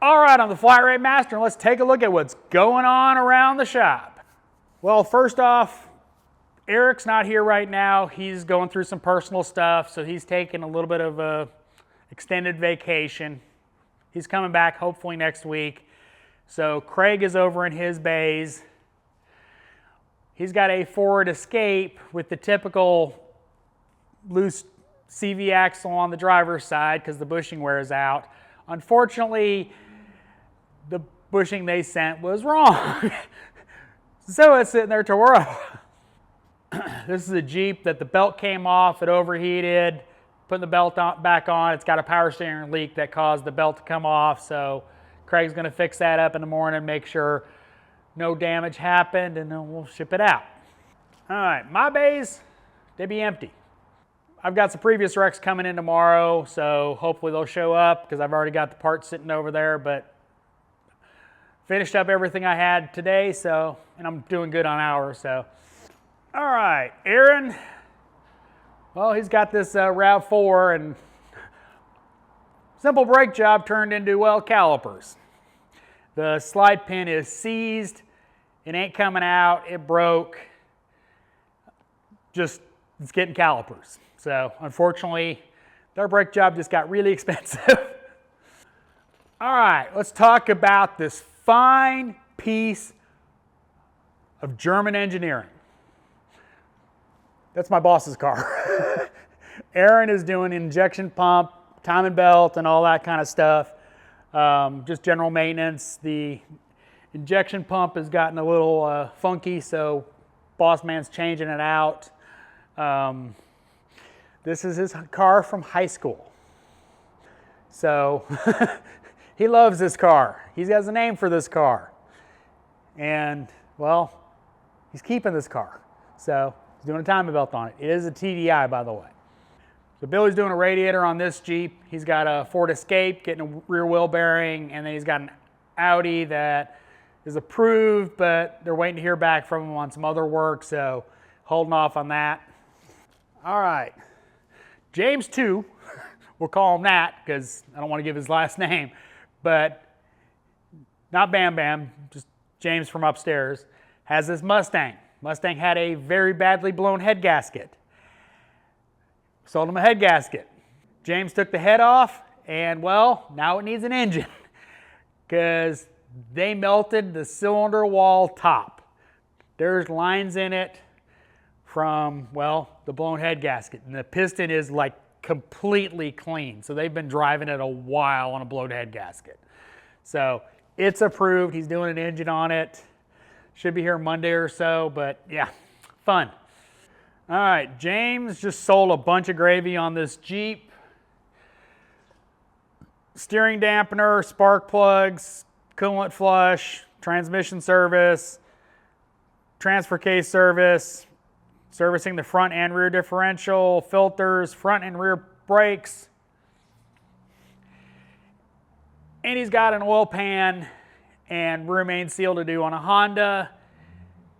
All right, I'm the Flat Rate Master, and let's take a look at what's going on around the shop. Well, first off, Eric's not here right now. He's going through some personal stuff, so he's taking a little bit of a extended vacation. He's coming back hopefully next week. So Craig is over in his bays. He's got a Ford Escape with the typical loose CV axle on the driver's side because the bushing wears out. Unfortunately, the bushing they sent was wrong. So it's sitting there tomorrow. This is a Jeep that the belt came off, it overheated, putting the belt back on. It's got a power steering leak that caused the belt to come off. So Craig's gonna fix that up in the morning, make sure no damage happened, and then we'll ship it out. All right, my bays, they be empty. I've got some previous wrecks coming in tomorrow, so hopefully they'll show up because I've already got the parts sitting over there, but finished up everything I had today, so, and I'm doing good on hours, so. All right, Aaron, well, he's got this RAV4 and simple brake job turned into, well, calipers. The slide pin is seized, it ain't coming out, it broke, just, it's getting calipers. So unfortunately, their brake job just got really expensive. All right, let's talk about this fine piece of German engineering. That's my boss's car. Aaron is doing injection pump, timing belt, and all that kind of stuff. Just general maintenance. The injection pump has gotten a little funky, so boss man's changing it out. This is his car from high school. So he loves this car. He has a name for this car. And, well, he's keeping this car. So he's doing a timing belt on it. It is a TDI, by the way. So Billy's doing a radiator on this Jeep. He's got a Ford Escape, getting a rear wheel bearing, and then he's got an Audi that is approved, but they're waiting to hear back from him on some other work, so holding off on that. All right, James 2, we'll call him that because I don't want to give his last name, but not Bam Bam, just James from upstairs, has this Mustang. Mustang had a very badly blown head gasket. Sold him a head gasket. James took the head off, and well, now it needs an engine because they melted the cylinder wall top. There's lines in it from, well, the blown head gasket, and the piston is like completely clean. So they've been driving it a while on a blown head gasket. So it's approved. He's doing an engine on it. Should be here Monday or so, but yeah, fun. All right, James just sold a bunch of gravy on this Jeep. Steering dampener, spark plugs, coolant flush, transmission service, transfer case service, servicing the front and rear differential, filters, front and rear brakes. And he's got an oil pan and rear main seal to do on a Honda.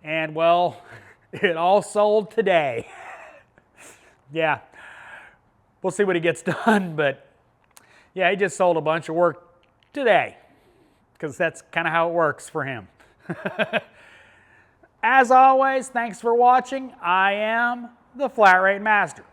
And well, it all sold today. Yeah, we'll see what he gets done, but yeah, he just sold a bunch of work today because that's kind of how it works for him. As always, thanks for watching. I am the Flat Rate Master.